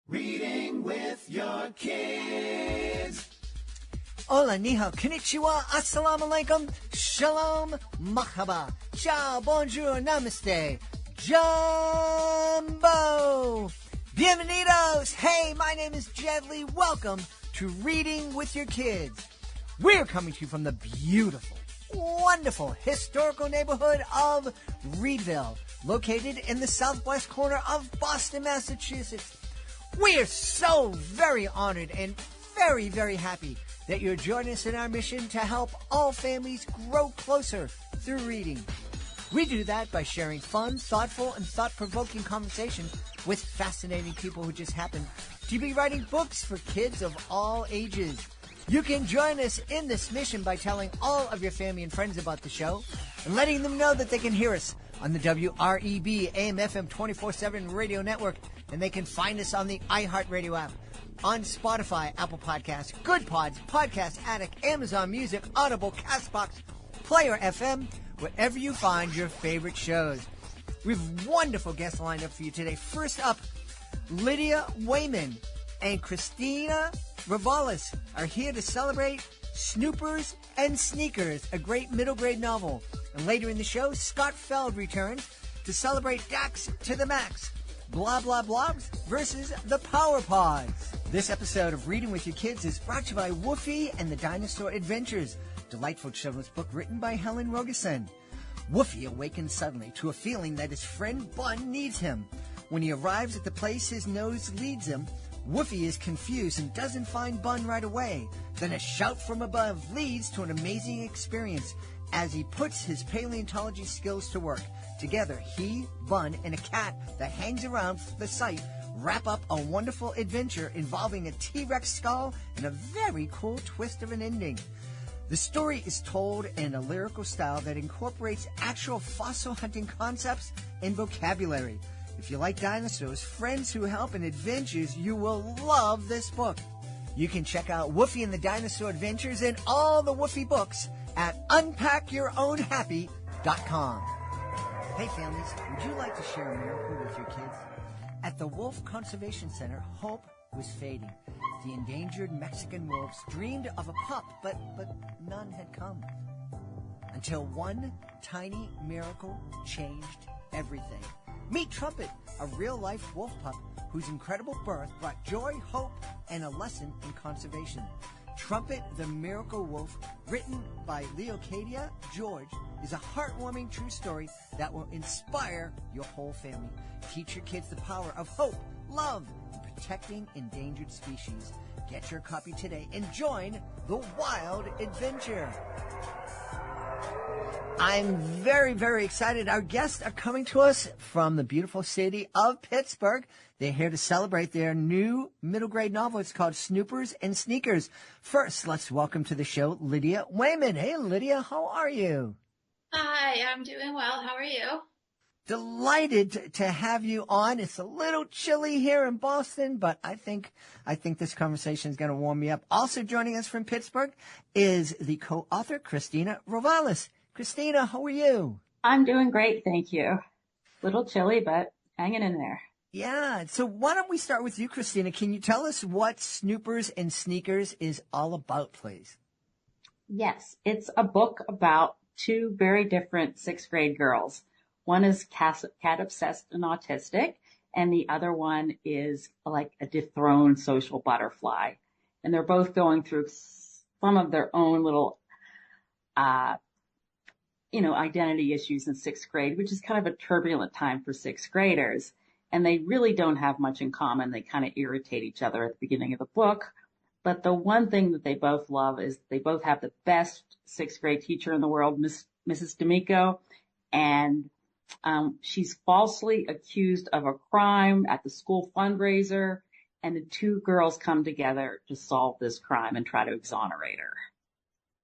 Reading with your kids. Hola, ni hao, konnichiwa, assalamu alaikum, shalom, mahaba, ciao, bonjour, namaste, jumbo. Bienvenidos. Hey, my name is Jedley. Welcome to Reading with Your Kids. We're coming to you from the beautiful, wonderful, historical neighborhood of Reedville, located in the southwest corner of Boston, Massachusetts. We are so very honored and very, very happy that you're joining us in our mission to help all families grow closer through reading. We do that by sharing fun, thoughtful, and thought-provoking conversation with fascinating people who just happen to be writing books for kids of all ages. You can join us in this mission by telling all of your family and friends about the show and letting them know that they can hear us on the WREB AM/FM 24/7 radio network, and they can find us on the iHeartRadio app, on Spotify, Apple Podcasts, Good Pods, Podcast Addict, Amazon Music, Audible, CastBox, Player FM, wherever you find your favorite shows. We have wonderful guests lined up for you today. First up, Lydia Wayman and Cristina Rouvalis are here to celebrate Snoopers and Sneakers, a great middle grade novel. And later in the show, Scott Feld returns to celebrate Dax to the Max, Blah Blobs versus the Power Pods. This episode of Reading with Your Kids is brought to you by Woofy and the Dinosaur Adventures, delightful children's book written by Helen Rogerson. Woofy awakens suddenly to a feeling that his friend Bun needs him. When he arrives at the place his nose leads him, Woofy is confused and doesn't find Bun right away. Then a shout from above leads to an amazing experience as he puts his paleontology skills to work. Together, he, Bun, and a cat that hangs around the site wrap up a wonderful adventure involving a T-Rex skull and a very cool twist of an ending. The story is told in a lyrical style that incorporates actual fossil hunting concepts and vocabulary. If you like dinosaurs, friends who help, and adventures, you will love this book. You can check out Woofy and the Dinosaur Adventures and all the Woofy books at unpackyourownhappy.com. Hey families, would you like to share a miracle with your kids? At the Wolf Conservation Center, hope was fading. The endangered Mexican wolves dreamed of a pup, but none had come. Until one tiny miracle changed everything. Meet Trumpet, a real-life wolf pup whose incredible birth brought joy, hope, and a lesson in conservation. Trumpet the Miracle Wolf, written by Leocadia George, is a heartwarming true story that will inspire your whole family. Teach your kids the power of hope, love, and protecting endangered species. Get your copy today and join the wild adventure. I'm very, very excited. Our guests are coming to us from the beautiful city of Pittsburgh. They're here to celebrate their new middle grade novel. It's called Snoopers and Sneakers. First, let's welcome to the show Lydia Wayman. Hey, Lydia, how are you? Hi, I'm doing well. How are you? Delighted to have you on. It's a little chilly here in Boston, but I think this conversation is going to warm me up. Also joining us from Pittsburgh is the co-author, Cristina Rouvalis. Cristina, how are you? I'm doing great, thank you. Little chilly, but hanging in there. Yeah, so why don't we start with you, Cristina? Can you tell us what Snoopers and Sneakers is all about, please? Yes, it's a book about two very different sixth grade girls. One is cat obsessed and autistic, and the other one is like a dethroned social butterfly. And they're both going through some of their own little identity issues in sixth grade, which is kind of a turbulent time for sixth graders. And they really don't have much in common. They kind of irritate each other at the beginning of the book. But the one thing that they both love is they both have the best sixth grade teacher in the world, Mrs. D'Amico. And she's falsely accused of a crime at the school fundraiser. And the two girls come together to solve this crime and try to exonerate her.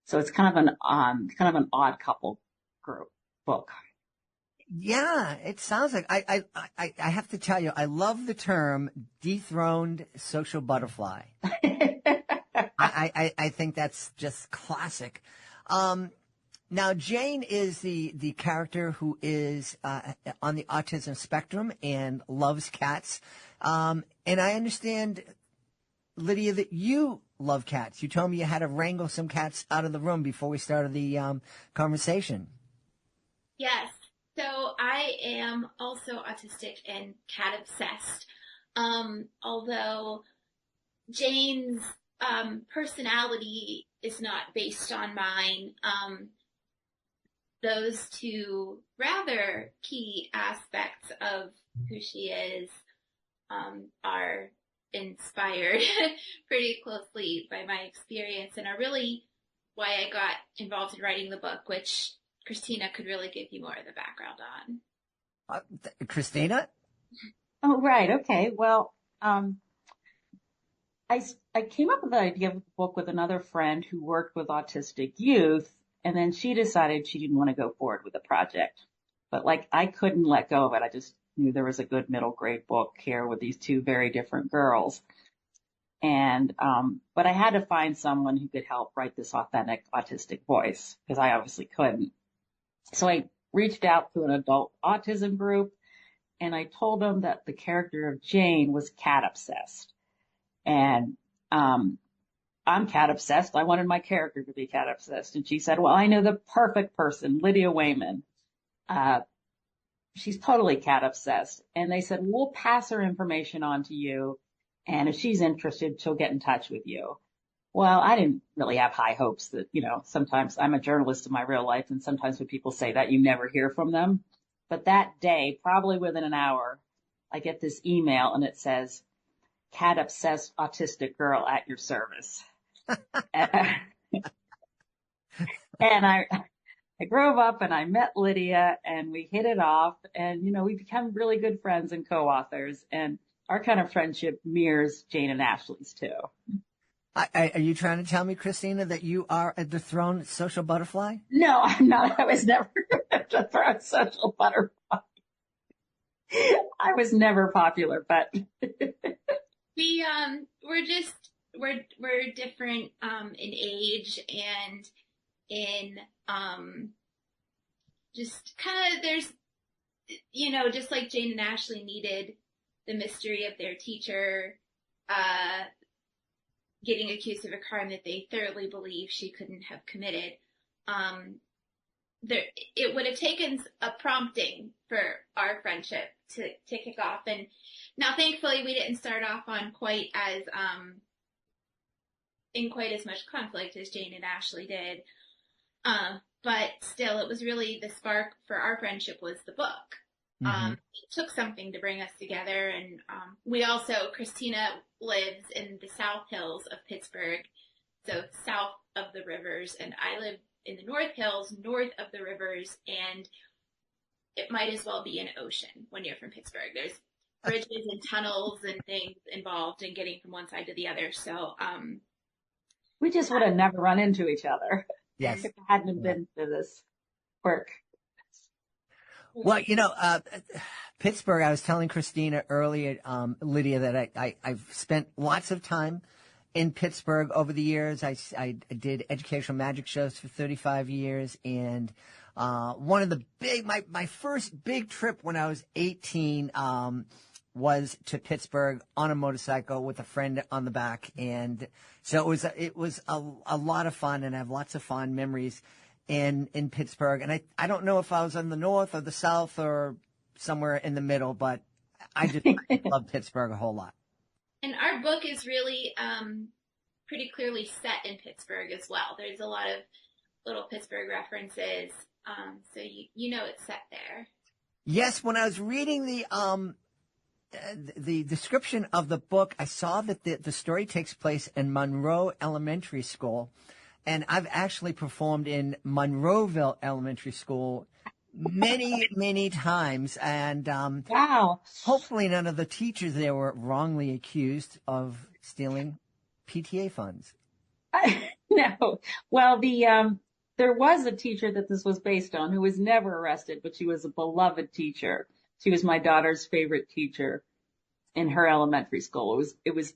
So it's kind of an odd couple group book. Yeah, it sounds like I have to tell you, I love the term dethroned social butterfly. I think that's just classic. Now, Jane is the character who is on the autism spectrum and loves cats. And I understand, Lydia, that you love cats. You told me you had to wrangle some cats out of the room before we started the conversation. Yes. So I am also autistic and cat obsessed. Although Jane's personality is not based on mine. Those two rather key aspects of who she is are inspired pretty closely by my experience and are really why I got involved in writing the book, which Cristina could really give you more of the background on. Cristina? Oh, right. Okay. Well, I came up with the idea of the book with another friend who worked with autistic youth, and then she decided she didn't want to go forward with the project. But like, I couldn't let go of it. I just knew there was a good middle grade book here with these two very different girls. And, but I had to find someone who could help write this authentic autistic voice because I obviously couldn't. So I reached out to an adult autism group and I told them that the character of Jane was cat obsessed. And, I'm cat obsessed. I wanted my character to be cat obsessed. And she said, well, I know the perfect person, Lydia Wayman. She's totally cat obsessed. And they said, we'll pass her information on to you. And if she's interested, she'll get in touch with you. Well, I didn't really have high hopes that, sometimes I'm a journalist in my real life. And sometimes when people say that, you never hear from them. But that day, probably within an hour, I get this email and it says, cat obsessed autistic girl at your service. And I drove up and I met Lydia and we hit it off and, we become really good friends and co-authors and our kind of friendship mirrors Jane and Ashley's too. Are you trying to tell me, Cristina, that you are a dethroned social butterfly? No, I'm not. I was never a dethroned social butterfly. I was never popular, but we're different in age and in just kind of there's just like Jane and Ashley needed the mystery of their teacher getting accused of a crime that they thoroughly believe she couldn't have committed. It would have taken a prompting for our friendship to kick off. And now, thankfully, we didn't start off on quite as much conflict as Jane and Ashley did. But still, it was really the spark for our friendship was the book. Mm-hmm. It took something to bring us together. And Cristina lives in the South Hills of Pittsburgh, so south of the rivers, and I live in the North Hills, north of the rivers, and it might as well be an ocean when you're from Pittsburgh. There's bridges and tunnels and things involved in getting from one side to the other. So, we just would have never run into each other. Yes. If it hadn't been for this work. Well, Pittsburgh, I was telling Cristina earlier, Lydia, that I've spent lots of time in Pittsburgh over the years. I did educational magic shows for 35 years. And one of the my first big trip when I was 18 was to Pittsburgh on a motorcycle with a friend on the back. And so it was a lot of fun, and I have lots of fond memories in Pittsburgh. And I don't know if I was in the north or the south or somewhere in the middle, but I just love Pittsburgh a whole lot. And our book is really pretty clearly set in Pittsburgh as well. There's a lot of little Pittsburgh references, so it's set there. Yes, when I was reading the description of the book, I saw that the story takes place in Monroe Elementary School, and I've actually performed in Monroeville Elementary School many, many times, and wow. Hopefully none of the teachers there were wrongly accused of stealing PTA funds. No. Well, there was a teacher that this was based on who was never arrested, but she was a beloved teacher. She was my daughter's favorite teacher in her elementary school. It was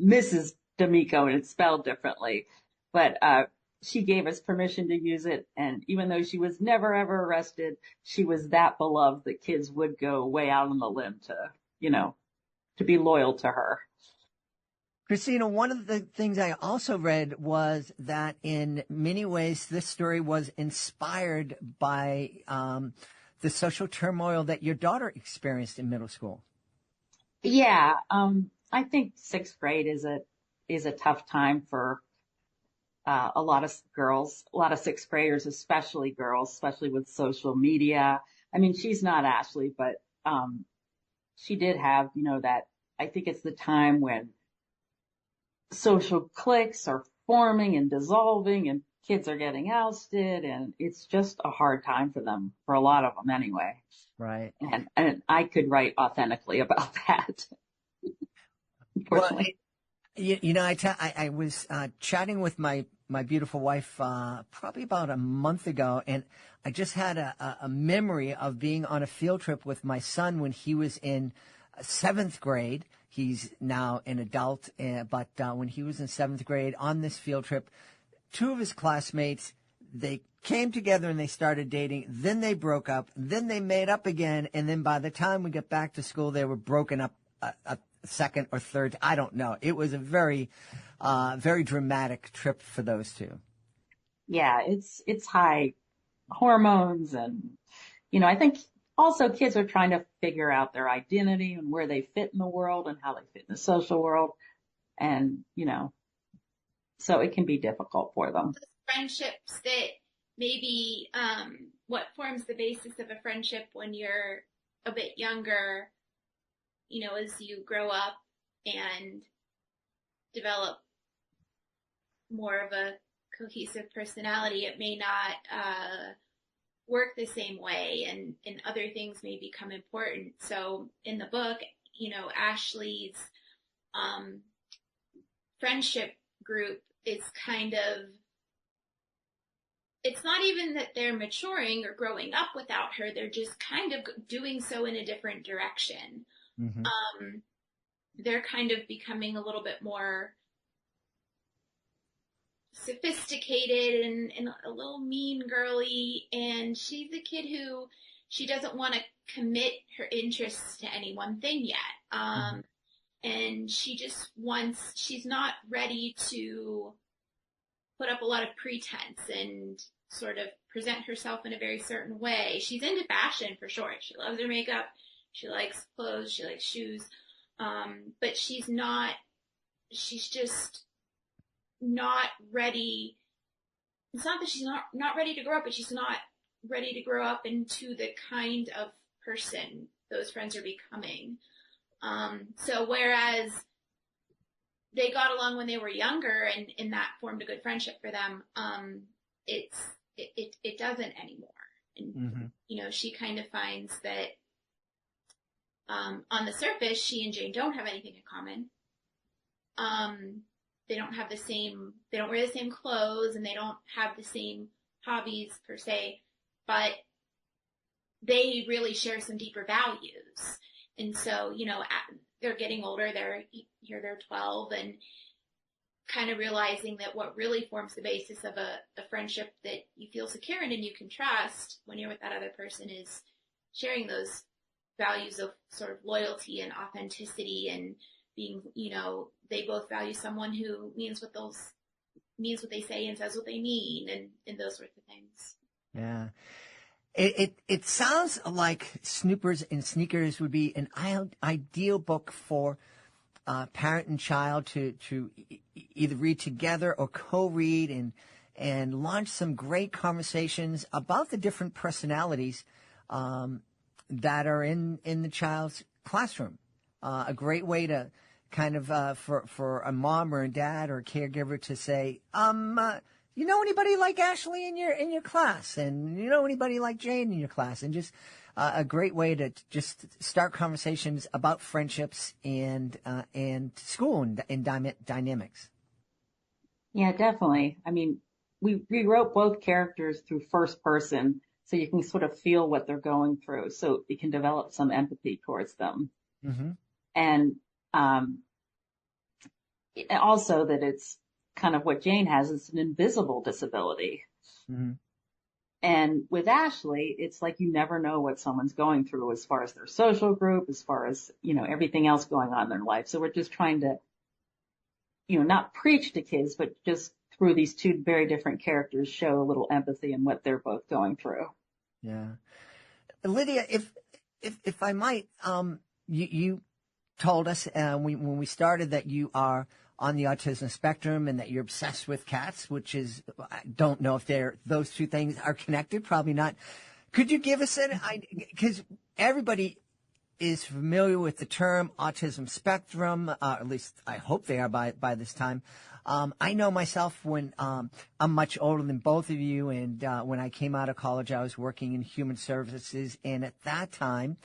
Mrs. D'Amico, and it's spelled differently, but she gave us permission to use it. And even though she was never, ever arrested, she was that beloved that kids would go way out on the limb to, to be loyal to her. Cristina, one of the things I also read was that in many ways this story was inspired by the social turmoil that your daughter experienced in middle school. Yeah, I think sixth grade is a tough time for a lot of girls, a lot of sixth graders, especially girls, especially with social media. I mean, she's not Ashley, but she did have, that I think it's the time when social cliques are forming and dissolving and kids are getting ousted, and it's just a hard time for them, for a lot of them anyway. Right. And I could write authentically about that. Unfortunately. Well, I was chatting with my beautiful wife probably about a month ago, and I just had a memory of being on a field trip with my son when he was in seventh grade. He's now an adult, but when he was in seventh grade on this field trip, two of his classmates, they came together and they started dating. Then they broke up. Then they made up again. And then by the time we got back to school, they were broken up a second or third. I don't know. It was a very, very dramatic trip for those two. Yeah, it's high hormones, and I think also kids are trying to figure out their identity and where they fit in the world and how they fit in the social world, and so it can be difficult for them. Friendships that maybe what forms the basis of a friendship when you're a bit younger, as you grow up and develop more of a cohesive personality, it may not work the same way, and other things may become important. So in the book, Ashley's friendship group is kind of, it's not even that they're maturing or growing up without her, they're just kind of doing so in a different direction. Mm-hmm. They're kind of becoming a little bit more sophisticated and a little mean girly, and she's a kid who she doesn't want to commit her interests to any one thing yet. And she just she's not ready to put up a lot of pretense and sort of present herself in a very certain way. She's into fashion for sure. She loves her makeup. She likes clothes. She likes shoes. But she's just not ready. It's not that she's not ready to grow up, but she's not ready to grow up into the kind of person those friends are becoming. So whereas they got along when they were younger and that formed a good friendship for them, it doesn't anymore. And, she kind of finds that on the surface, she and Jane don't have anything in common. They don't wear the same clothes, and they don't have the same hobbies per se, but they really share some deeper values. And so, they're getting older, they're 12, and kind of realizing that what really forms the basis of a friendship that you feel secure in and you can trust when you're with that other person is sharing those values of sort of loyalty and authenticity, and being, they both value someone who means what they say and says what they mean, and those sorts of things. Yeah. It sounds like Snoopers and Sneakers would be an ideal book for parent and child to either read together or co-read and launch some great conversations about the different personalities that are in the child's classroom. A great way to kind of for a mom or a dad or a caregiver to say, you know anybody like Ashley in your class, and you know anybody like Jane in your class, and just a great way to just start conversations about friendships and school and dynamics. Yeah, definitely. I mean, we wrote both characters through first person, so you can sort of feel what they're going through, so you can develop some empathy towards them. Mm-hmm. And also that it's kind of what Jane has. It's an invisible disability. Mm-hmm. And with Ashley, it's like you never know what someone's going through as far as their social group, as far as, everything else going on in their life. So we're just trying to, not preach to kids, but just through these two very different characters, show a little empathy in what they're both going through. Yeah. Lydia, if I might, you told us when we started that you are on the autism spectrum and that you're obsessed with cats, which is, I don't know if those two things are connected, probably not. Could you give us an idea? Because everybody is familiar with the term autism spectrum, at least I hope they are by this time. I know myself when I'm much older than both of you, and when I came out of college, I was working in human services, and at that time,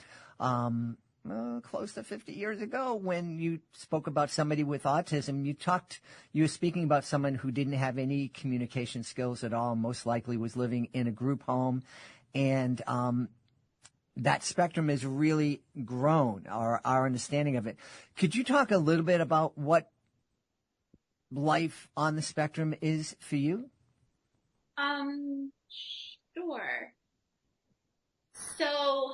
close to 50 years ago, when you spoke about somebody with autism, you were speaking about someone who didn't have any communication skills at all, most likely was living in a group home, and that spectrum has really grown, our understanding of it. Could you talk a little bit about what life on the spectrum is for you? Sure. So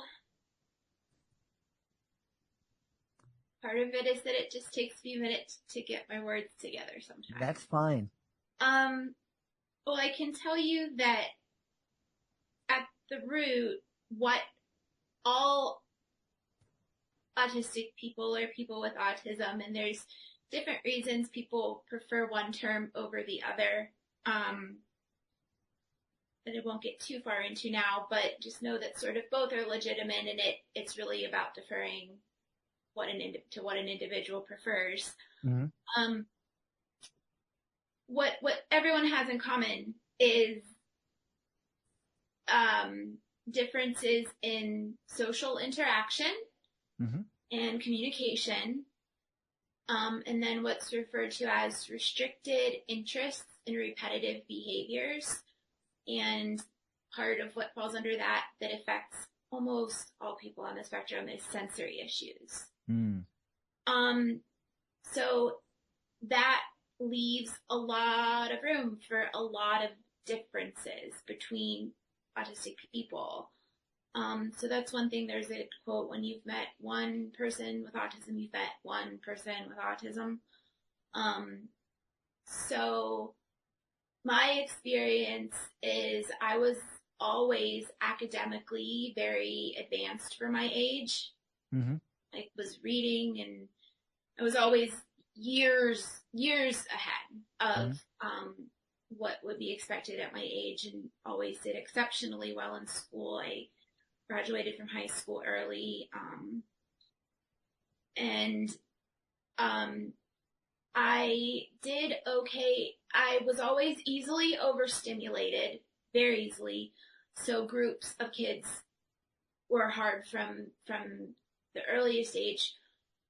part of it is that it just takes a few minutes to get my words together sometimes. That's fine. Well, I can tell you that at the root, what all autistic people or people with autism, and there's different reasons people prefer one term over the other, that I won't get too far into now, but just know that sort of both are legitimate, and it's really about deferring what an individual prefers. Mm-hmm. What everyone has in common is differences in social interaction Mm-hmm. and communication, and then what's referred to as restricted interests and repetitive behaviors. And part of what falls under that affects almost all people on the spectrum is sensory issues. Mm. So that leaves a lot of room for a lot of differences between autistic people. So that's one thing. There's a quote, when you've met one person with autism, you've met one person with autism. So my experience is I was always academically very advanced for my age. Mm-hmm. I was reading, and I was always years ahead of what would be expected at my age, and always did exceptionally well in school. I graduated from high school early, and I did okay. I was always easily overstimulated, very easily, so groups of kids were hard from the earliest age,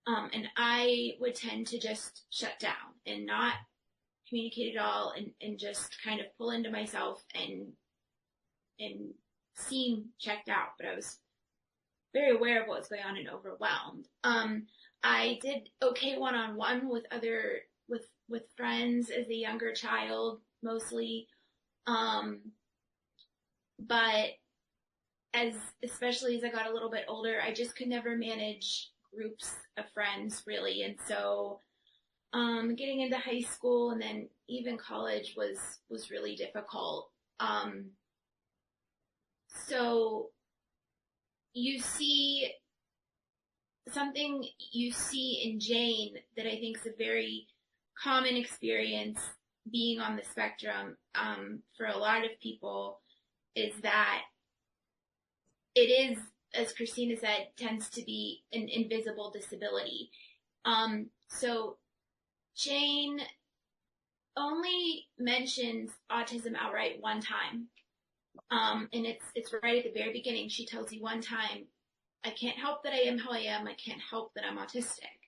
and I would tend to just shut down and not communicate at all, and just kind of pull into myself and seem checked out, but I was very aware of what was going on and overwhelmed. I did okay one-on-one with friends as a younger child, mostly. But especially as I got a little bit older, I just could never manage groups of friends, really. And so, getting into high school and then even college was really difficult. So you see something you see in Jane that I think is a very common experience being on the spectrum, for a lot of people, is that it is, as Cristina said, tends to be an invisible disability. So Jane only mentions autism outright one time. And it's right at the very beginning. She tells you one time, I can't help that I am how I am. I can't help that I'm autistic.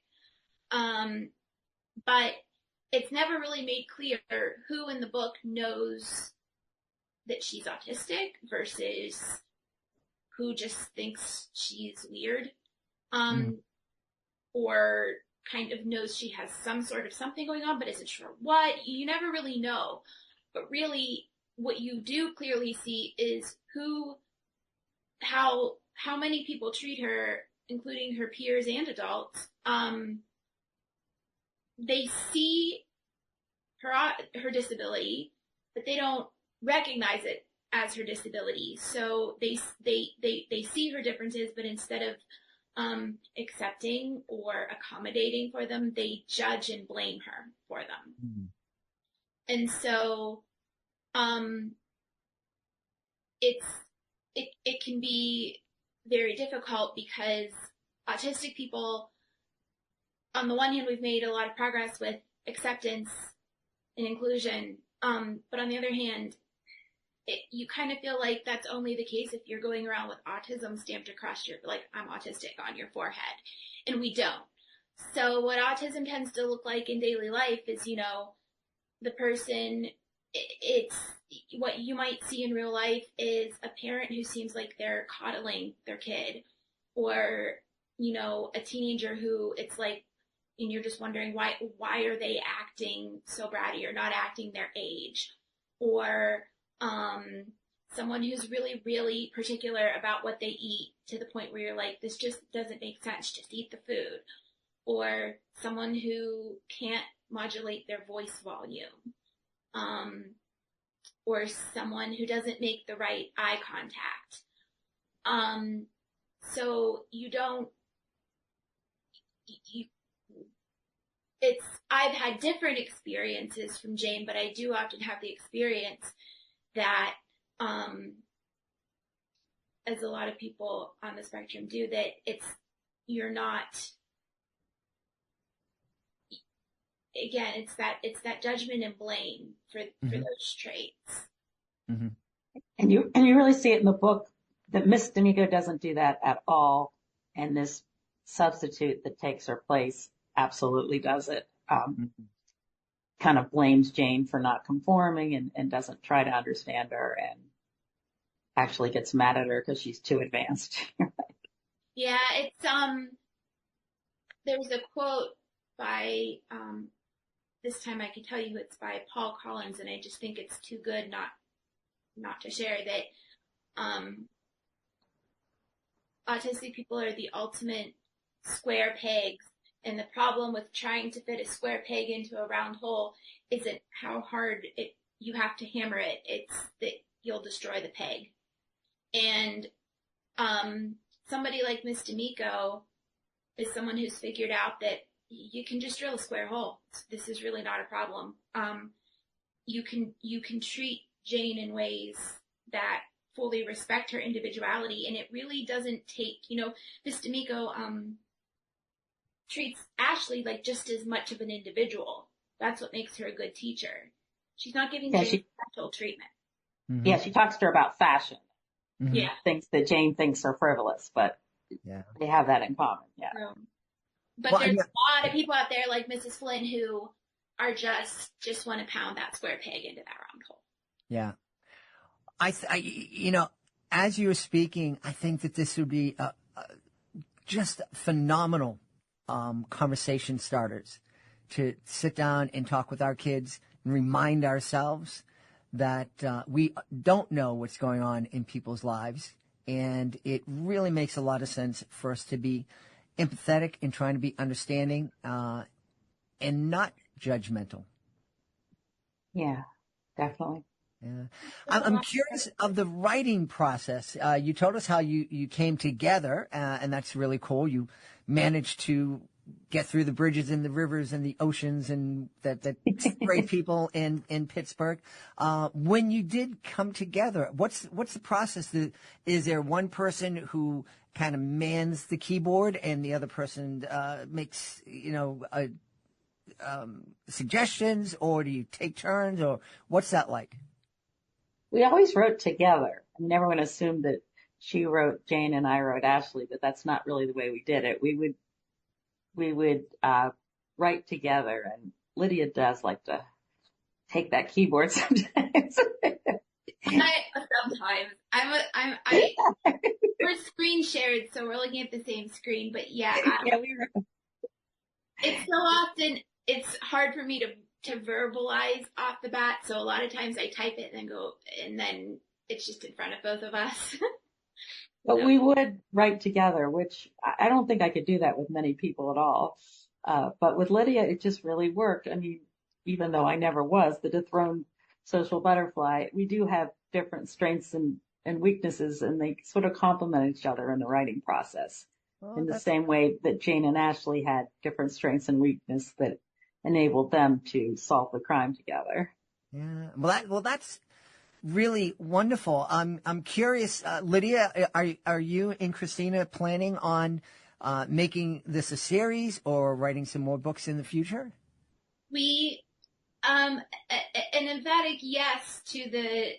But it's never really made clear who in the book knows that she's autistic versus who just thinks she's weird, or kind of knows she has some sort of something going on, but isn't sure what. You never really know. But really, what you do clearly see is how many people treat her, including her peers and adults. They see her disability, but they don't recognize it as her disability. So they see her differences, but instead of accepting or accommodating for them, they judge and blame her for them. Mm-hmm. And so it can be very difficult because autistic people, on the one hand, we've made a lot of progress with acceptance and inclusion, but on the other hand, you kind of feel like that's only the case if you're going around with autism stamped across like, I'm autistic on your forehead, and we don't. So what autism tends to look like in daily life is, the person, it's what you might see in real life is a parent who seems like they're coddling their kid, or, a teenager who it's like, and you're just wondering why are they acting so bratty or not acting their age, or someone who's really, really particular about what they eat to the point where you're like, this just doesn't make sense, just eat the food, or someone who can't modulate their voice volume, or someone who doesn't make the right eye contact. So I've had different experiences from Jane, but I do often have the experience that, as a lot of people on the spectrum do, that you're not, again, it's that judgment and blame for those traits. Mm-hmm. And you really see it in the book that Miss D'Amico doesn't do that at all, and this substitute that takes her place absolutely does it. Kind of blames Jane for not conforming and doesn't try to understand her, and actually gets mad at her because she's too advanced. Yeah, it's there's a quote by this time I can tell you it's by Paul Collins, and I just think it's too good not to share, that autistic people are the ultimate square pegs. And the problem with trying to fit a square peg into a round hole isn't how hard you have to hammer it. It's that you'll destroy the peg. And somebody like Miss D'Amico is someone who's figured out that you can just drill a square hole. This is really not a problem. You can treat Jane in ways that fully respect her individuality, and it really doesn't take, Miss D'Amico treats Ashley like just as much of an individual. That's what makes her a good teacher. She's not giving Jane special treatment. Mm-hmm. Yeah, she talks to her about fashion. Mm-hmm. Yeah. Things that Jane thinks are frivolous, but they have that in common. Yeah. But there's a lot of people out there like Mrs. Flynn who are just want to pound that square peg into that round hole. Yeah. I as you were speaking, I think that this would be just phenomenal conversation starters to sit down and talk with our kids and remind ourselves that we don't know what's going on in people's lives. And it really makes a lot of sense for us to be empathetic and trying to be understanding and not judgmental. Yeah, definitely. Yeah. I'm curious of the writing process. You told us how you came together, and that's really cool. You managed to get through the bridges and the rivers and the oceans and that great people in Pittsburgh. When you did come together, what's the process? Is there one person who kind of mans the keyboard and the other person makes, suggestions, or do you take turns, or what's that like? We always wrote together. I mean, everyone assumed that she wrote Jane and I wrote Ashley, but that's not really the way we did it. We would write together, and Lydia does like to take that keyboard sometimes. Sometimes we're screen shared, so we're looking at the same screen. But yeah, we were. it's so often, it's hard for me to verbalize off the bat. So a lot of times I type it and then go, and then it's just in front of both of us. But So, we would write together, which I don't think I could do that with many people at all. But with Lydia, it just really worked. I mean, even though I never was the dethroned social butterfly, we do have different strengths and weaknesses, and they sort of complement each other in the writing process Well, in the that's same way that Jane and Ashley had different strengths and weaknesses that enabled them to solve the crime together. yeah. Well, that's really wonderful. I'm curious, Lydia, are you and Christina planning on making this a series or writing some more books in the future? we, an emphatic yes to the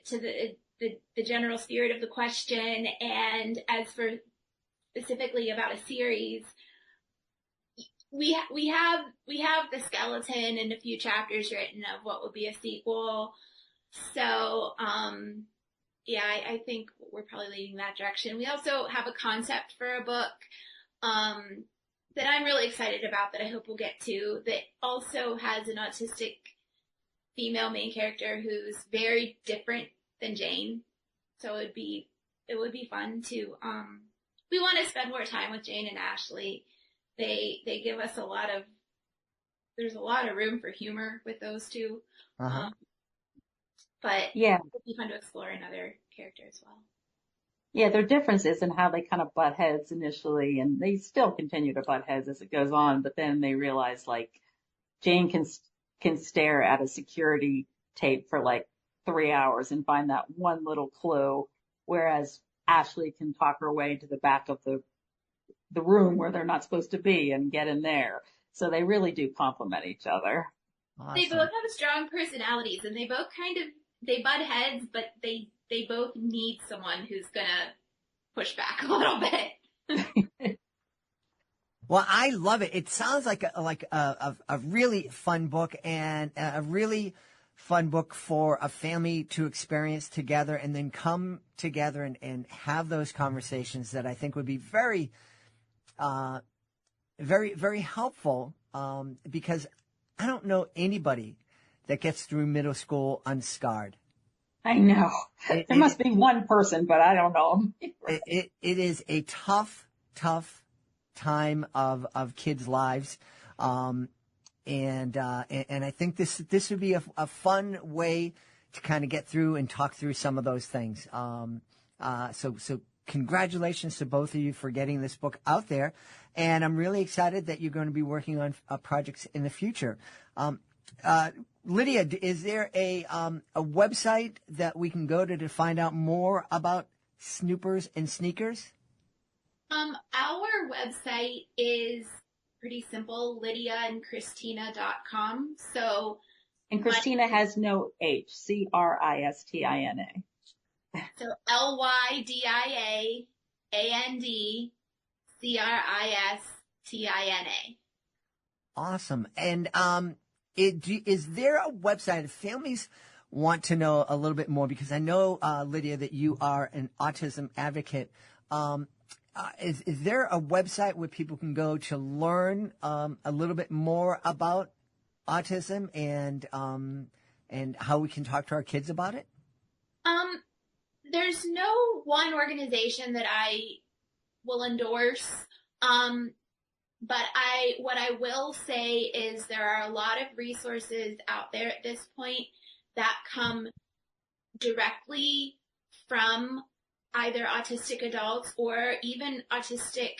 general spirit of the question. And as for specifically about a series, we have the skeleton and a few chapters written of what would be a sequel. So yeah, I think we're probably leading that direction. We also have a concept for a book that I'm really excited about that I hope we'll get to, that also has an autistic female main character who's very different than Jane. So it would be fun to we want to spend more time with Jane and Ashley. They give us there's a lot of room for humor with those two. Uh-huh. But Yeah. it would be fun to explore another character as well. Yeah, their differences in how they kind of butt heads initially, and they still continue to butt heads as it goes on, but then they realize like Jane can stare at a security tape for like 3 hours and find that one little clue, whereas Ashley can talk her way to the back of the room where they're not supposed to be and get in there. So they really do complement each other. Awesome. They both have strong personalities, and they both they butt heads, but they both need someone who's gonna push back a little bit. Well, I love it. It sounds like a really fun book, and a really fun book for a family to experience together and then come together and have those conversations that I think would be very, very helpful, because I don't know anybody that gets through middle school unscarred. I know. There must be one person, but I don't know. It is a tough time of kids' lives. And I think this would be a fun way to kind of get through and talk through some of those things. So congratulations to both of you for getting this book out there. And I'm really excited that you're going to be working on projects in the future. Lydia, is there a website that we can go to find out more about Snoopers and Sneakers? Our website is pretty simple, lydiaandcristina.com. So, And Christina has no H, Cristina. So LYDIAANDCRISTINA. Awesome. And is there a website if families want to know a little bit more? Because I know, Lydia, that you are an autism advocate. Is there a website where people can go to learn a little bit more about autism and how we can talk to our kids about it? There's no one organization that I will endorse. But what I will say is there are a lot of resources out there at this point that come directly from either autistic adults or even autistic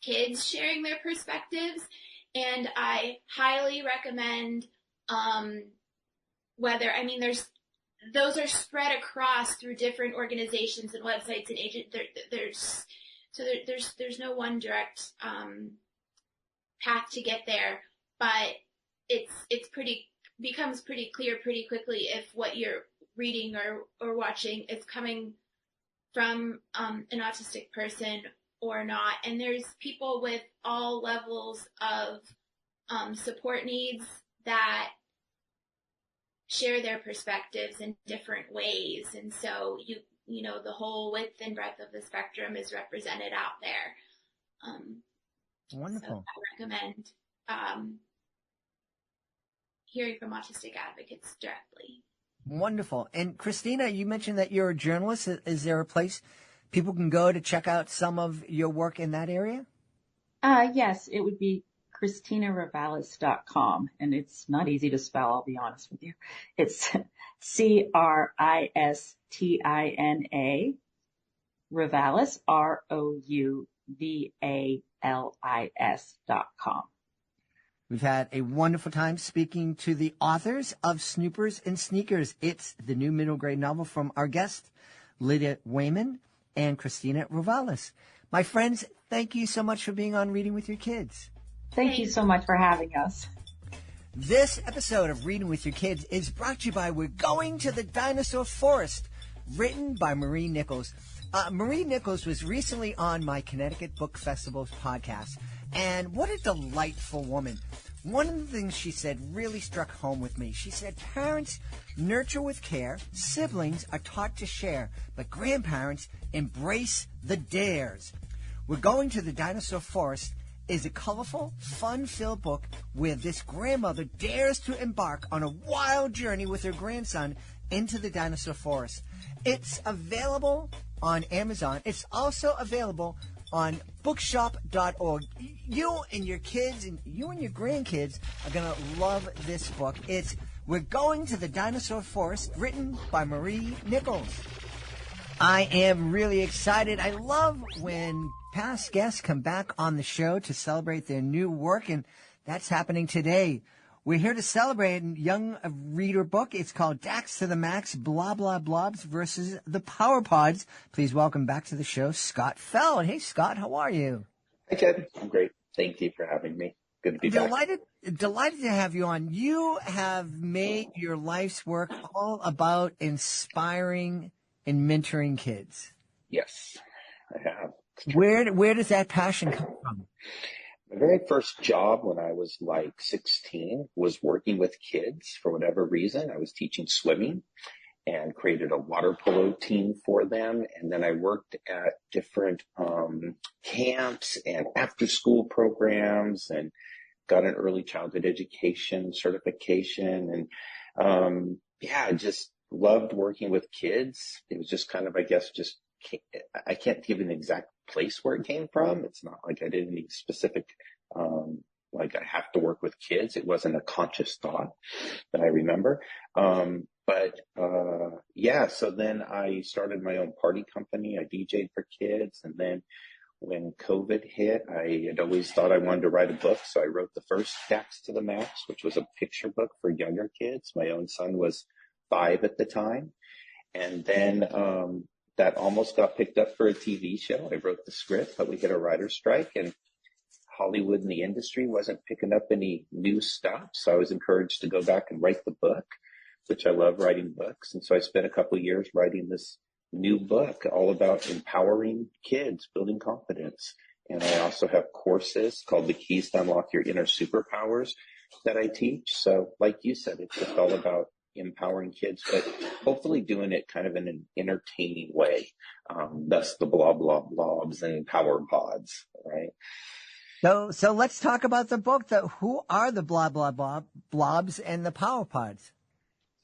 kids sharing their perspectives. And I highly recommend, those are spread across through different organizations and websites and agents. There's no one direct, path to get there, but becomes pretty clear pretty quickly if what you're reading or watching is coming from an autistic person or not. And there's people with all levels of support needs that share their perspectives in different ways. And so you know the whole width and breadth of the spectrum is represented out there. Wonderful. So I recommend hearing from autistic advocates directly. Wonderful. And Cristina, you mentioned that you're a journalist. Is there a place people can go to check out some of your work in that area? Yes, it would be CristinaRouvalis.com, and it's not easy to spell, I'll be honest with you. It's Cristina, Rouvalis, Rouvalis.com. We've had a wonderful time speaking to the authors of Snoopers and Sneakers. It's the new middle grade novel from our guest, Lydia Wayman and Cristina Rouvalis. My friends, thank you so much for being on Reading with Your Kids. Thank you so much for having us. This episode of Reading with Your Kids is brought to you by We're Going to the Dinosaur Forest, written by Marie Nichols. Marie Nichols was recently on my Connecticut Book Festival's podcast, and what a delightful woman. One of the things she said really struck home with me. She said, parents nurture with care, siblings are taught to share, but grandparents embrace the dares. We're Going to the Dinosaur Forest is a colorful, fun-filled book where this grandmother dares to embark on a wild journey with her grandson into the dinosaur forest. It's available on Amazon. It's also available on bookshop.org. You and your kids and you and your grandkids are going to love this book. It's We're Going to the Dinosaur Forest, written by Marie Nichols. I am really excited. I love when past guests come back on the show to celebrate their new work, and that's happening today. We're here to celebrate a young reader book. It's called Dax to the Max, Blah Blobs versus the Power Pods. Please welcome back to the show, Scott Feld. Hey, Scott, how are you? Hi, Ted. I'm great. Thank you for having me. Good to be back. Delighted to have you on. You have made your life's work all about inspiring and mentoring kids. Yes, I have. Where does that passion come from? My very first job when I was like 16 was working with kids for whatever reason. I was teaching swimming and created a water polo team for them. And then I worked at different camps and after school programs and got an early childhood education certification. And I just loved working with kids. It was just kind of, I guess, I can't give an exact place where it came from. It's not like I did any specific, like I have to work with kids. It wasn't a conscious thought that I remember. So then I started my own party company. I DJ'd for kids. And then when COVID hit, I had always thought I wanted to write a book. So I wrote the first Dax to the Max, which was a picture book for younger kids. My own son was 5 at the time. And then, that almost got picked up for a TV show. I wrote the script, but we hit a writer's strike and Hollywood and the industry wasn't picking up any new stuff. So I was encouraged to go back and write the book, which I love writing books. And so I spent a couple of years writing this new book all about empowering kids, building confidence. And I also have courses called The Keys to Unlock Your Inner Superpowers that I teach. So like you said, it's just all about empowering kids, but hopefully doing it kind of in an entertaining way. Thus the blah, blah, blobs and power pods, right? So let's talk about the book. Who are the blah, blah, blah blobs and the power pods?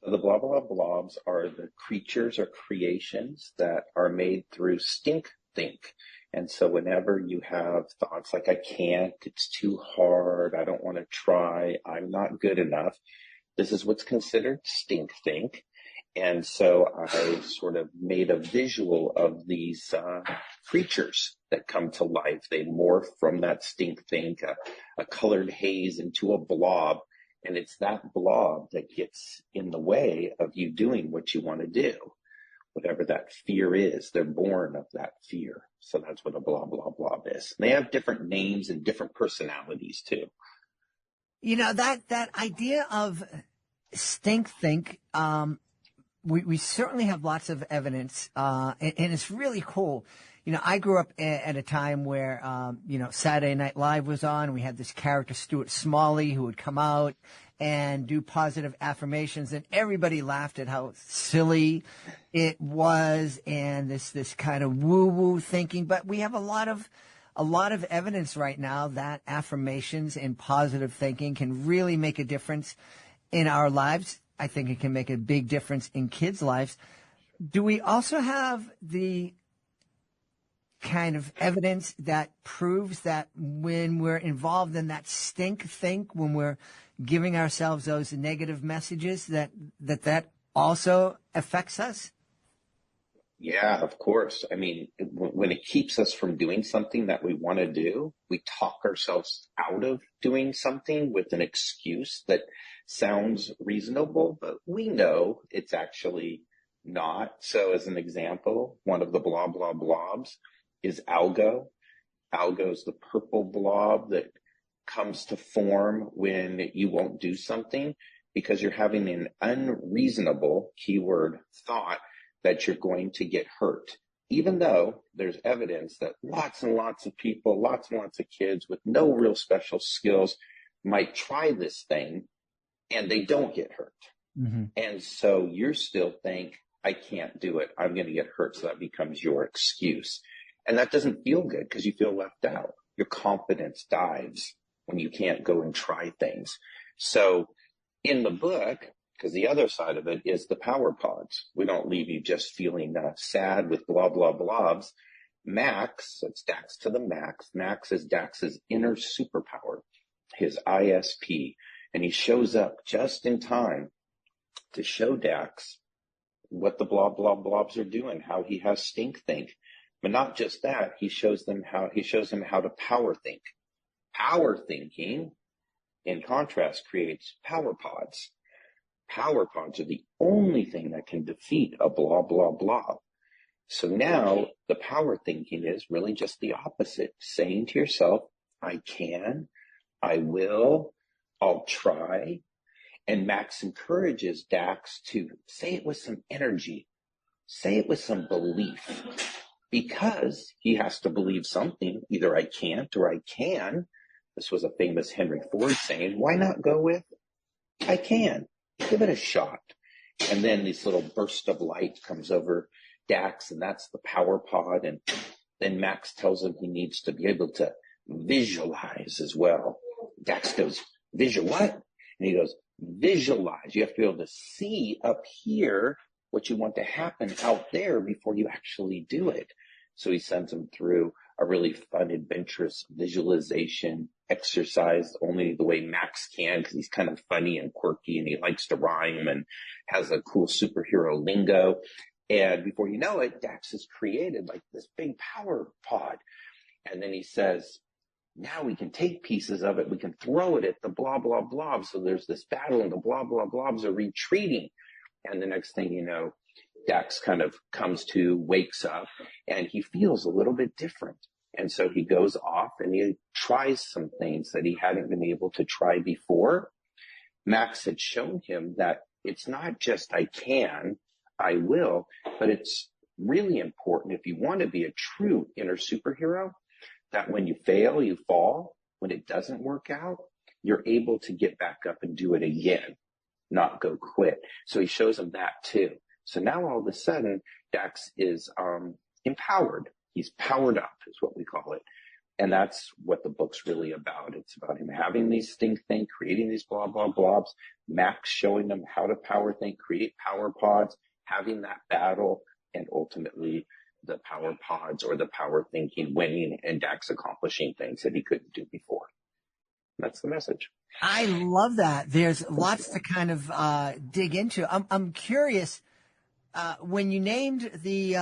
So the blah, blah, blobs are the creatures or creations that are made through stink think. And so whenever you have thoughts like, I can't, it's too hard, I don't want to try, I'm not good enough, this is what's considered stink think. And so I sort of made a visual of these creatures that come to life. They morph from that stink think, a colored haze into a blob. And it's that blob that gets in the way of you doing what you want to do. Whatever that fear is, they're born of that fear. So that's what a blah, blah, blob is. They have different names and different personalities too. You know, that idea of stink think, we certainly have lots of evidence, and it's really cool. You know, I grew up at a time where, Saturday Night Live was on. We had this character, Stuart Smalley, who would come out and do positive affirmations, and everybody laughed at how silly it was and this kind of woo-woo thinking. But we have a lot of evidence right now that affirmations and positive thinking can really make a difference. in our lives. I think it can make a big difference in kids' lives. Do we also have the kind of evidence that proves that when we're involved in that think, when we're giving ourselves those negative messages, that also affects us? Yeah, of course. I mean, when it keeps us from doing something that we want to do, we talk ourselves out of doing something with an excuse that sounds reasonable, but we know it's actually not. So as an example, one of the blah, blah, blobs is algo. Algo is the purple blob that comes to form when you won't do something because you're having an unreasonable, keyword, thought that you're going to get hurt. Even though there's evidence that lots and lots of people, lots and lots of kids with no real special skills might try this thing and they don't get hurt. Mm-hmm. And so you still think, I can't do it. I'm going to get hurt. So that becomes your excuse. And that doesn't feel good because you feel left out. Your confidence dives when you can't go and try things. So in the book, because the other side of it is the power pods. We don't leave you just feeling sad with blah, blah, blobs. Max, it's Dax to the max. Max is Dax's inner superpower, his ISP. And he shows up just in time to show Dax what the blah, blah, blobs are doing, how he has stink think. But not just that, he shows him how to power think. Power thinking, in contrast, creates power pods. Power pods are the only thing that can defeat a blah, blah, blah. So now the power thinking is really just the opposite, saying to yourself, I can, I will, I'll try. And Max encourages Dax to say it with some energy, say it with some belief, because he has to believe something. Either I can't or I can. This was a famous Henry Ford saying, why not go with I can? Give it a shot. And then this little burst of light comes over Dax, and that's the power pod. And then Max tells him he needs to be able to visualize as well. Dax goes, visual what? And he goes, visualize. You have to be able to see up here what you want to happen out there before you actually do it. So he sends him through a really fun, adventurous visualization exercise, only the way Max can, because he's kind of funny and quirky and he likes to rhyme and has a cool superhero lingo. And before you know it, Dax has created like this big power pod. And then he says, now we can take pieces of it. We can throw it at the blah, blah, blobs. So there's this battle and the blah, blah, blobs are retreating. And the next thing you know, Dax kind of comes to, wakes up, and he feels a little bit different. And so he goes off and he tries some things that he hadn't been able to try before. Max had shown him that it's not just I can, I will, but it's really important if you want to be a true inner superhero, that when you fail, you fall. When it doesn't work out, you're able to get back up and do it again, not go quit. So he shows him that too. So now all of a sudden, Dax is empowered. He's powered up is what we call it. And that's what the book's really about. It's about him having these think, creating these blah, blah, blobs, Max showing them how to power think, create power pods, having that battle, and ultimately the power pods or the power thinking winning and Dax accomplishing things that he couldn't do before. That's the message. I love that. There's lots to kind of dig into. I'm curious, when you named the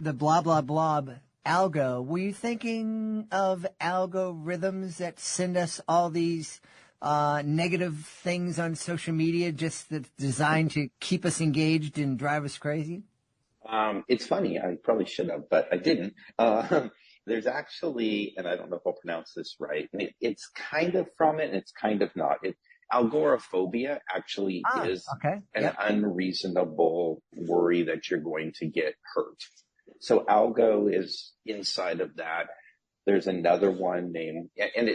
blah, blah, blob algo, were you thinking of algorithms that send us all these negative things on social media just that's designed to keep us engaged and drive us crazy? It's funny. I probably should have, but I didn't. There's actually, and I don't know if I'll pronounce this right, and it's kind of from it and it's kind of not. Agoraphobia actually is an unreasonable worry that you're going to get hurt. So algo is inside of that. There's another one named, and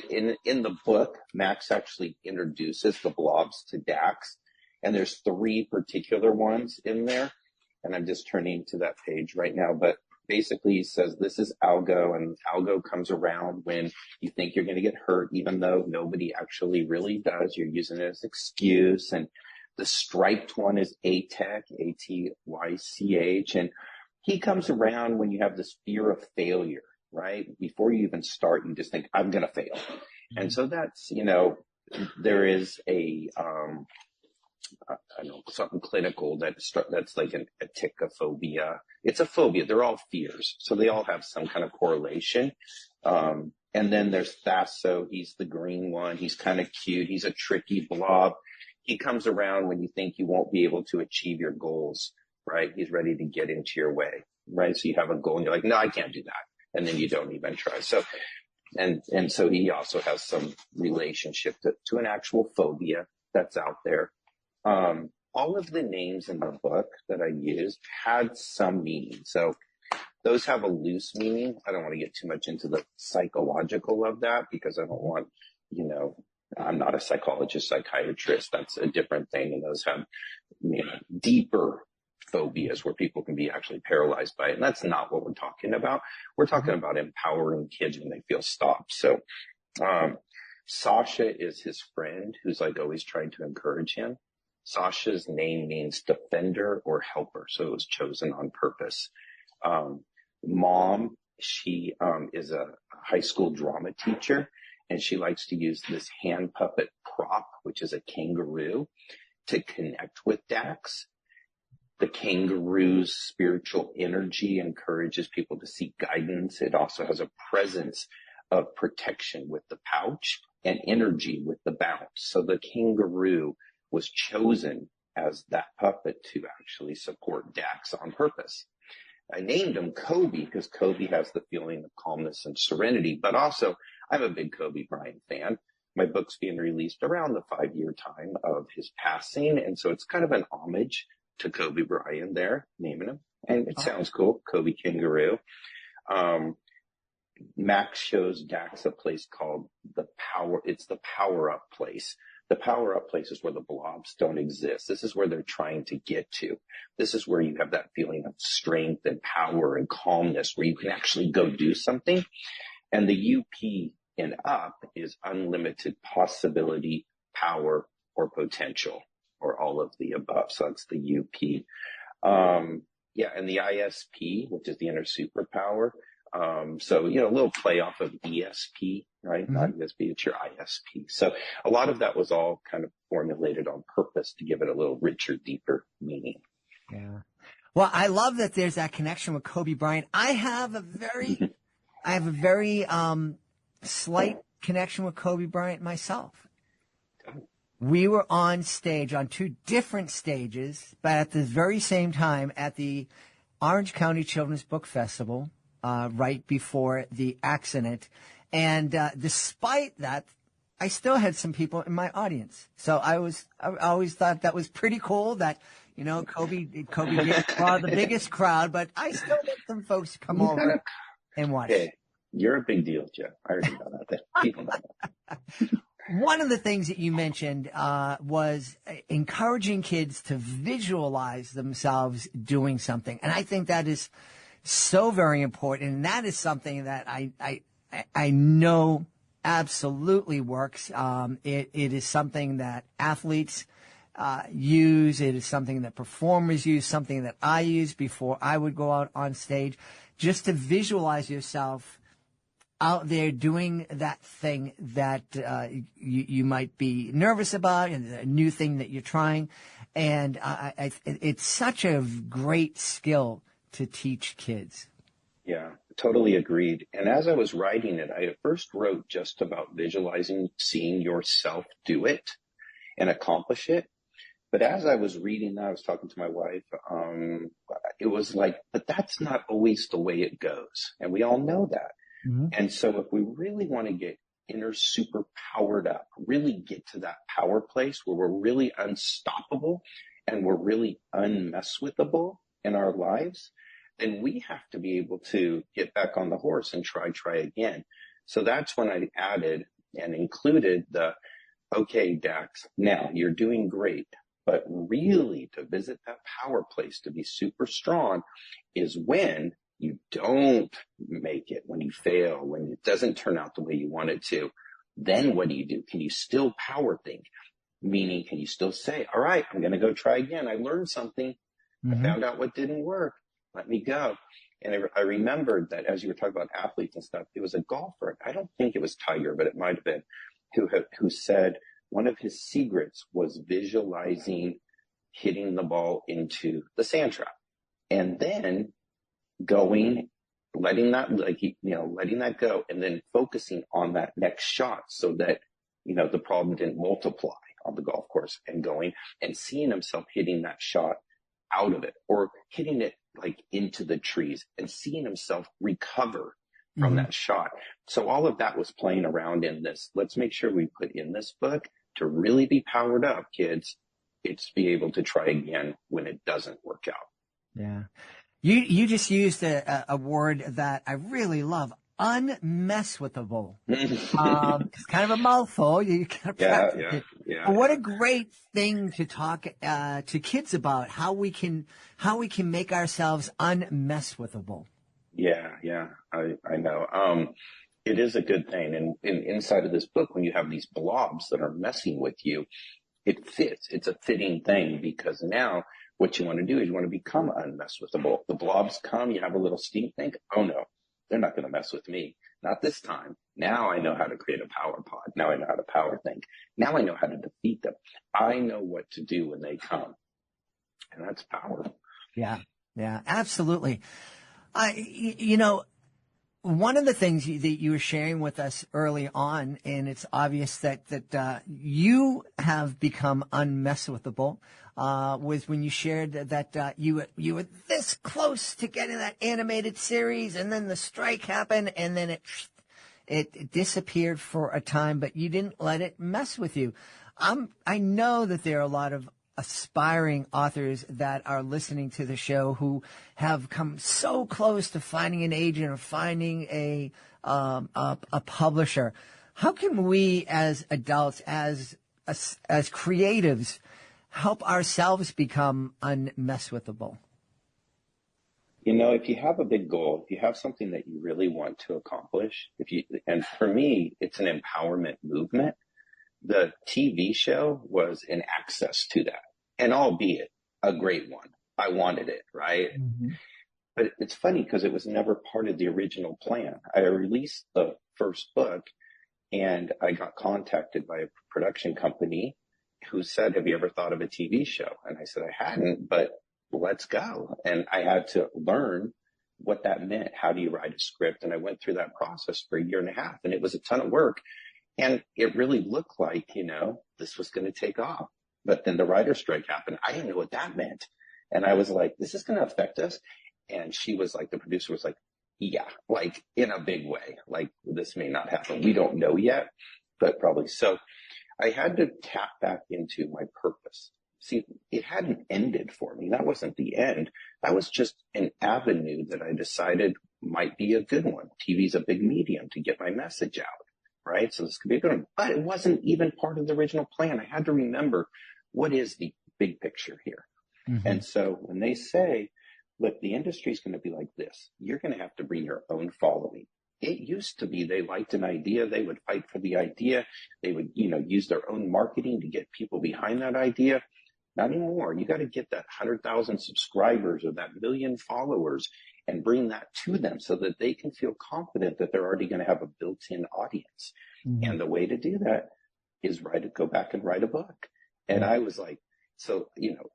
in the book, Max actually introduces the blobs to Dax, and there's 3 particular ones in there, and I'm just turning to that page right now, but basically says this is algo, and algo comes around when you think you're going to get hurt, even though nobody actually really does. You're using it as an excuse. And the striped one is ATYCH, ATYCH. And he comes around when you have this fear of failure, right? Before you even start, you just think, I'm going to fail. And so that's, there is I know something clinical that's like an aticophobia. It's a phobia. They're all fears. So they all have some kind of correlation. And then there's Thasso. He's the green one. He's kind of cute. He's a tricky blob. He comes around when you think you won't be able to achieve your goals, right? He's ready to get into your way, right? So you have a goal and you're like, no, I can't do that. And then you don't even try. So, and so he also has some relationship to an actual phobia that's out there. All of the names in the book that I used had some meaning. So those have a loose meaning. I don't want to get too much into the psychological of that because I don't want, I'm not a psychologist, psychiatrist. That's a different thing. And those have, deeper phobias where people can be actually paralyzed by it. And that's not what we're talking about. We're talking about empowering kids when they feel stopped. So, Sasha is his friend who's like always trying to encourage him. Sasha's name means defender or helper, so it was chosen on purpose. Mom, she is a high school drama teacher, and she likes to use this hand puppet prop, which is a kangaroo, to connect with Dax. The kangaroo's spiritual energy encourages people to seek guidance. It also has a presence of protection with the pouch and energy with the bounce. So the kangaroo was chosen as that puppet to actually support Dax on purpose. I named him Kobe because Kobe has the feeling of calmness and serenity, but also I'm a big Kobe Bryant fan. My book's being released around the 5-year time of his passing, and so it's kind of an homage to Kobe Bryant there, naming him. And it sounds cool, Kobe Kangaroo. Max shows Dax a place called it's the Power Up Place. The Power Up Place is where the blobs don't exist. This is where they're trying to get to. This is where you have that feeling of strength and power and calmness where you can actually go do something. And the UP in up is unlimited possibility, power, or potential, or all of the above. So that's the UP. And the ISP, which is the inner superpower. So, a little play off of ESP, right? Mm-hmm. Not ESP, it's your ISP. So a lot of that was all kind of formulated on purpose to give it a little richer, deeper meaning. Yeah. Well, I love that there's that connection with Kobe Bryant. I have a very slight connection with Kobe Bryant myself. We were on stage, on 2 different stages, but at the very same time at the Orange County Children's Book Festival, right before the accident. And despite that, I still had some people in my audience. So I always thought that was pretty cool that, Kobe didn't draw the biggest crowd, but I still get some folks to come over and watch. Hey, you're a big deal, Jeff. I already know that. People know that. One of the things that you mentioned was encouraging kids to visualize themselves doing something. And I think that is so very important. And that is something that I know absolutely works. It is something that athletes use. It is something that performers use, something that I use before I would go out on stage, just to visualize yourself out there doing that thing that you might be nervous about, and a new thing that you're trying. And it's such a great skill to teach kids. Yeah, totally agreed. And as I was writing it, I at first wrote just about visualizing, seeing yourself do it and accomplish it. But as I was reading that, I was talking to my wife, it was like, but that's not always the way it goes. And we all know that. Mm-hmm. And so if we really want to get inner super powered up, really get to that power place where we're really unstoppable and we're really unmesswithable in our lives, then we have to be able to get back on the horse and try again. So that's when I added and included okay, Dax, now you're doing great, but really to visit that power place, to be super strong, is when you don't make it, when you fail, when it doesn't turn out the way you want it to, then what do? Can you still power think? Meaning, can you still say, all right, I'm going to go try again. I learned something. I found out what didn't work. Let me go. And I remembered that as you were talking about athletes and stuff, it was a golfer. I don't think it was Tiger, but it might have been, who said one of his secrets was visualizing hitting the ball into the sand trap and then going, letting that go, and then focusing on that next shot so that, the problem didn't multiply on the golf course, and going and seeing himself hitting that shot out of it, or hitting it like into the trees, and seeing himself recover from that shot. So all of that was playing around in this. Let's make sure we put in this book to really be powered up, kids. It's be able to try again when it doesn't work out. Yeah. You just used a word that I really love, unmesswithable. It's kind of a mouthful. You kind of practice it. Yeah. But what a great thing to talk to kids about, how we can make ourselves unmesswithable. Yeah. I know. It is a good thing. And inside of this book, when you have these blobs that are messing with you, it fits. It's a fitting thing, because now what you want to do is you want to become unmesswithable. The blobs come, you have a little steam think, oh no, they're not going to mess with me. Not this time. Now I know how to create a power pod. Now I know how to power think. Now I know how to defeat them. I know what to do when they come. And that's power. Yeah, absolutely. One of the things that you were sharing with us early on, and it's obvious that you have become unmesswithable, was when you shared that you were this close to getting that animated series, and then the strike happened, and then it disappeared for a time, but you didn't let it mess with you. I know that there are a lot of aspiring authors that are listening to the show who have come so close to finding an agent or finding a publisher. How can we as adults, as creatives, help ourselves become unmesswithable? If you have a big goal, if you have something that you really want to accomplish, and for me, it's an empowerment movement. The TV show was an access to that, and albeit a great one. I wanted it, right? But it's funny because it was never part of the original plan. I released the first book, and I got contacted by a production company who said, have you ever thought of a TV show? And I said, I hadn't, but let's go. And I had to learn what that meant. How do you write a script? And I went through that process for 1.5 years, and it was a ton of work. And it really looked like, this was going to take off. But then the writer's strike happened. I didn't know what that meant. And I was like, this is going to affect us. And she was like, the producer was like, yeah, like in a big way. Like, this may not happen. We don't know yet, but probably. So I had to tap back into my purpose. See, it hadn't ended for me. That wasn't the end. That was just an avenue that I decided might be a good one. TV's a big medium to get my message out. Right? So this could be a good one, but it wasn't even part of the original plan. I had to remember, what is the big picture here? And so when they say, look, the industry is going to be like this, you're going to have to bring your own following. It used to be they liked an idea. They would fight for the idea. They would, use their own marketing to get people behind that idea. Not anymore. You got to get that 100,000 subscribers or that 1 million followers and bring that to them so that they can feel confident that they're already going to have a built-in audience. And the way to do that is go back and write a book. And I was like, so,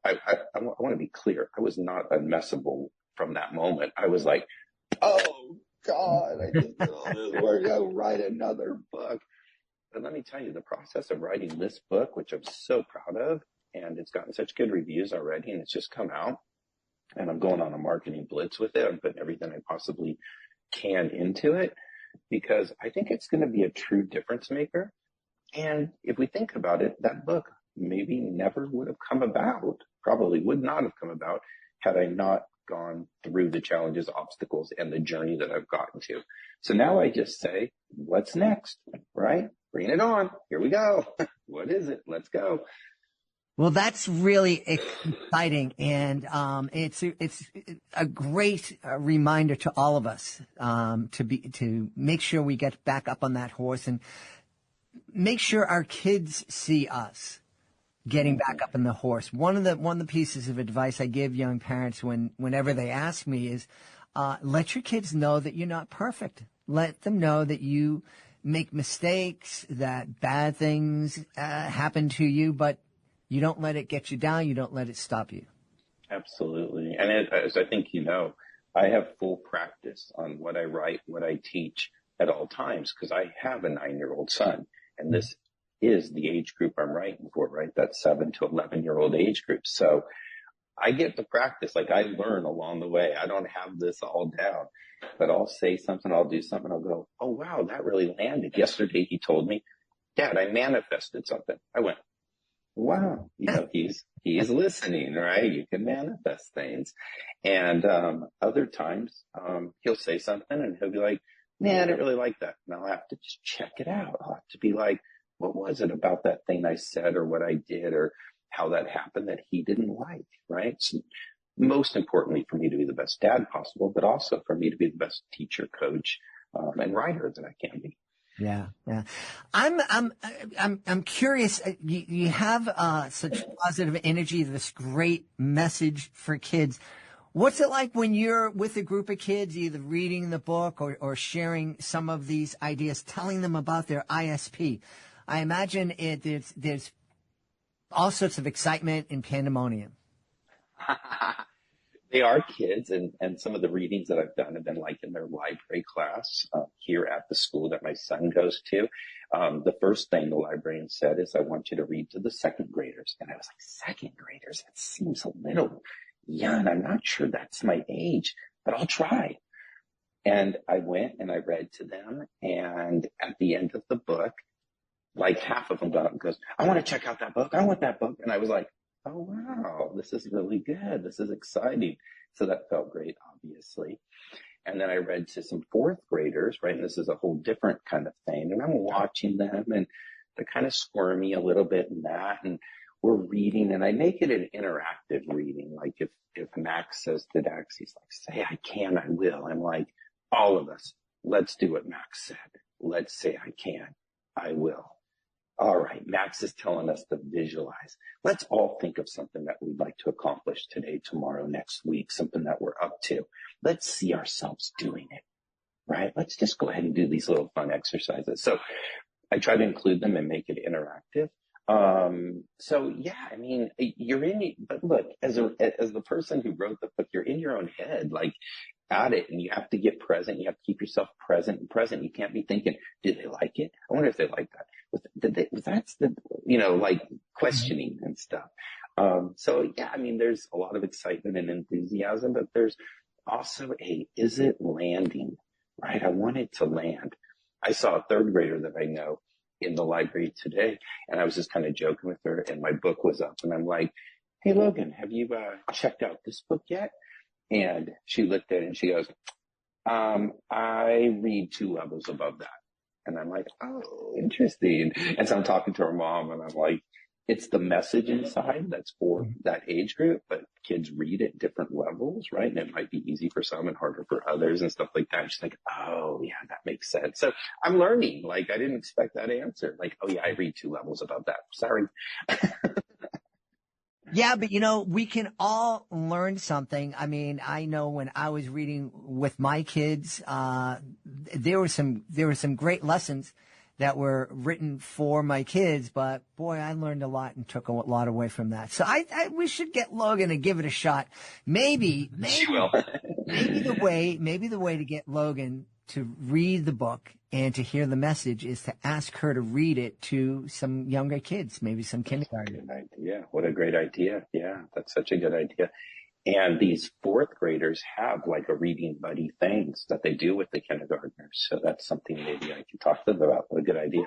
I want to be clear. I was not unmessable from that moment. I was like, oh God, I just did all this work. I'll write another book. But let me tell you, the process of writing this book, which I'm so proud of, and it's gotten such good reviews already, and it's just come out, and I'm going on a marketing blitz with it. I'm putting everything I possibly can into it because I think it's going to be a true difference maker. And if we think about it, that book maybe never would have come about, probably would not have come about had I not gone through the challenges, obstacles, and the journey that I've gotten to. So now I just say, what's next, right? Bring it on. Here we go. What is it? Let's go. Well, that's really exciting, and it's a great reminder to all of us to make sure we get back up on that horse and make sure our kids see us getting back up on the horse. One of the pieces of advice I give young parents whenever they ask me is, let your kids know that you're not perfect. Let them know that you make mistakes, that bad things happen to you, but you don't let it get you down. You don't let it stop you. Absolutely. And as I think you know, I have full practice on what I write, what I teach at all times, because I have a 9-year-old son, and this is the age group I'm writing for, right? That 7 to 11-year-old age group. So I get to practice. Like, I learn along the way. I don't have this all down, but I'll say something, I'll do something, I'll go, oh, wow, that really landed. Yesterday he told me, Dad, I manifested something. I went, wow, he's listening, right? You can manifest things. And other times he'll say something and he'll be like, nah, I didn't really like that. And I'll have to just check it out. I'll have to be like, what was it about that thing I said or what I did or how that happened that he didn't like, right? So most importantly for me to be the best dad possible, but also for me to be the best teacher, coach, and writer that I can be. Yeah. I'm curious. You have such positive energy, this great message for kids. What's it like when you're with a group of kids, either reading the book or sharing some of these ideas, telling them about their ISP? I imagine there's all sorts of excitement and pandemonium. They are kids, and some of the readings that I've done have been like in their library class here at the school that my son goes to. The first thing the librarian said is, I want you to read to the second graders. And I was like, second graders? That seems a little young. I'm not sure that's my age, but I'll try. And I went and I read to them. And at the end of the book, like half of them got up and goes, I want to check out that book. I want that book. And I was like, oh, wow, this is really good. This is exciting. So that felt great, obviously. And then I read to some fourth graders, right? And this is a whole different kind of thing. And I'm watching them and they're kind of squirmy a little bit in that. And we're reading and I make it an interactive reading. Like if Max says to Dax, he's like, say I can, I will. I'm like, all of us, let's do what Max said. Let's say I can, I will. All right, Max is telling us to visualize. Let's all think of something that we'd like to accomplish today, tomorrow, next week, something that we're up to. Let's see ourselves doing it, right? Let's just go ahead and do these little fun exercises. So I try to include them and make it interactive. So yeah, I mean, but look, as the person who wrote the book, you're in your own head, like at it, and you have to get present. You have to keep yourself present and present. You can't be thinking, did they like it? I wonder if they like that. That's the, like questioning and stuff. So yeah, I mean, there's a lot of excitement and enthusiasm, but there's also is it landing, right? I want it to land. I saw a third grader that I know in the library today, and I was just kind of joking with her, and my book was up, and I'm like, hey, Logan, have you checked out this book yet? And she looked at it and she goes, I read 2 levels above that. And I'm like, oh, interesting. And so I'm talking to her mom and I'm like, it's the message inside that's for that age group, but kids read at different levels, right? And it might be easy for some and harder for others and stuff like that. And she's like, oh yeah, that makes sense. So I'm learning. Like, I didn't expect that answer. Like, oh yeah, I read 2 levels above that. Sorry. Yeah, but we can all learn something. I mean, I know when I was reading with my kids, there were some great lessons that were written for my kids, but boy, I learned a lot and took a lot away from that. So we should get Logan and give it a shot. Maybe the way to get Logan to read the book and to hear the message is to ask her to read it to some younger kids, maybe some kindergarten. What a great idea. Yeah, that's such a good idea. And these fourth graders have like a reading buddy things that they do with the kindergartners. So that's something maybe I can talk to them about. What a good idea.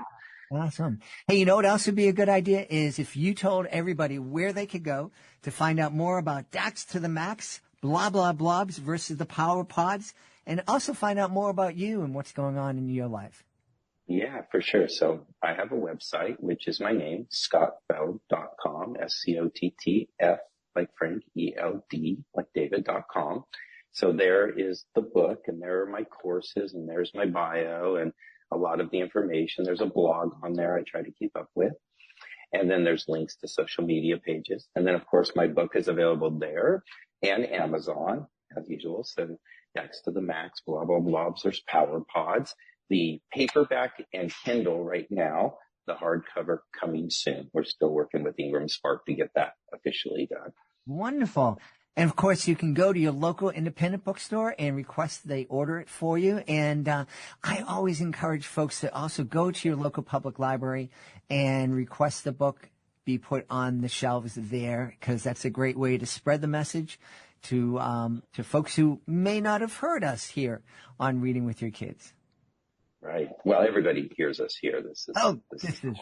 Awesome. Hey, you know what else would be a good idea is if you told everybody where they could go to find out more about Dax to the Max, Blah Blobs versus the Power Pods, and also find out more about you and what's going on in your life. Yeah, for sure. So I have a website, which is my name, scottfeld.com, SCOTTF, like Frank, ELD, like David.com. So there is the book, and there are my courses, and there's my bio, and a lot of the information. There's a blog on there I try to keep up with. And then there's links to social media pages. And then, of course, my book is available there and Amazon, as usual. So next to the Max, Blah Blobs, there's Power Pods. The paperback and Kindle right now, the hardcover coming soon. We're still working with Ingram Spark to get that officially done. Wonderful. And, of course, you can go to your local independent bookstore and request they order it for you. And I always encourage folks to also go to your local public library and request the book be put on the shelves there, because that's a great way to spread the message to folks who may not have heard us here on Reading with Your Kids. Right. Well, everybody hears us here. This is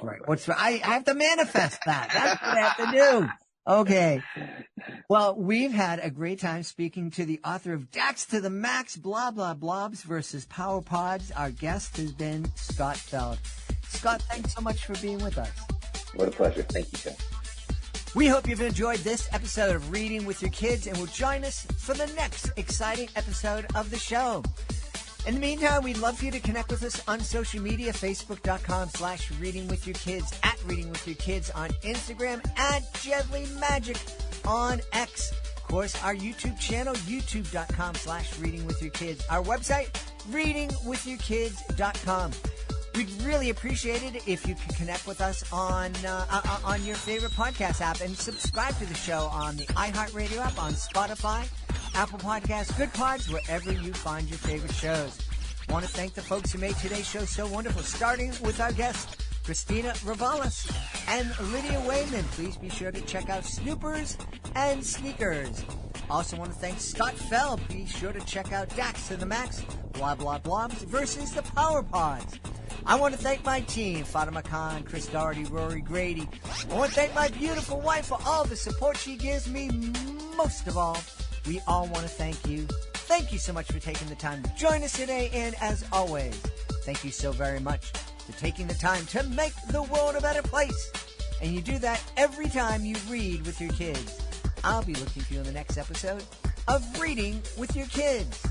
right. I have to manifest that. That's what I have to do. Okay. Well, we've had a great time speaking to the author of Dax to the Max, Blah Blobs versus Power Pods. Our guest has been Scott Feld. Scott, thanks so much for being with us. What a pleasure. Thank you, Jeff. We hope you've enjoyed this episode of Reading with Your Kids and will join us for the next exciting episode of the show. In the meantime, we'd love for you to connect with us on social media, facebook.com/readingwithyourkids, @readingwithyourkids on Instagram, @JedleyMagic on X. Of course, our YouTube channel, youtube.com/readingwithyourkids. Our website, readingwithyourkids.com. We'd really appreciate it if you could connect with us on your favorite podcast app and subscribe to the show on the iHeartRadio app, on Spotify, Apple Podcasts, Good Pods, wherever you find your favorite shows. I want to thank the folks who made today's show so wonderful, starting with our guests, Cristina Rouvalis and Lydia Wayman. Please be sure to check out Snoopers and Sneakers. Also want to thank Scott Feld. Be sure to check out Dax to the Max, Blah Blobs versus the Power Pods. I want to thank my team, Fatima Khan, Chris Doherty, Rory Grady. I want to thank my beautiful wife for all the support she gives me. Most of all, we all want to thank you. Thank you so much for taking the time to join us today. And as always, thank you so very much for taking the time to make the world a better place. And you do that every time you read with your kids. I'll be looking for you in the next episode of Reading with Your Kids.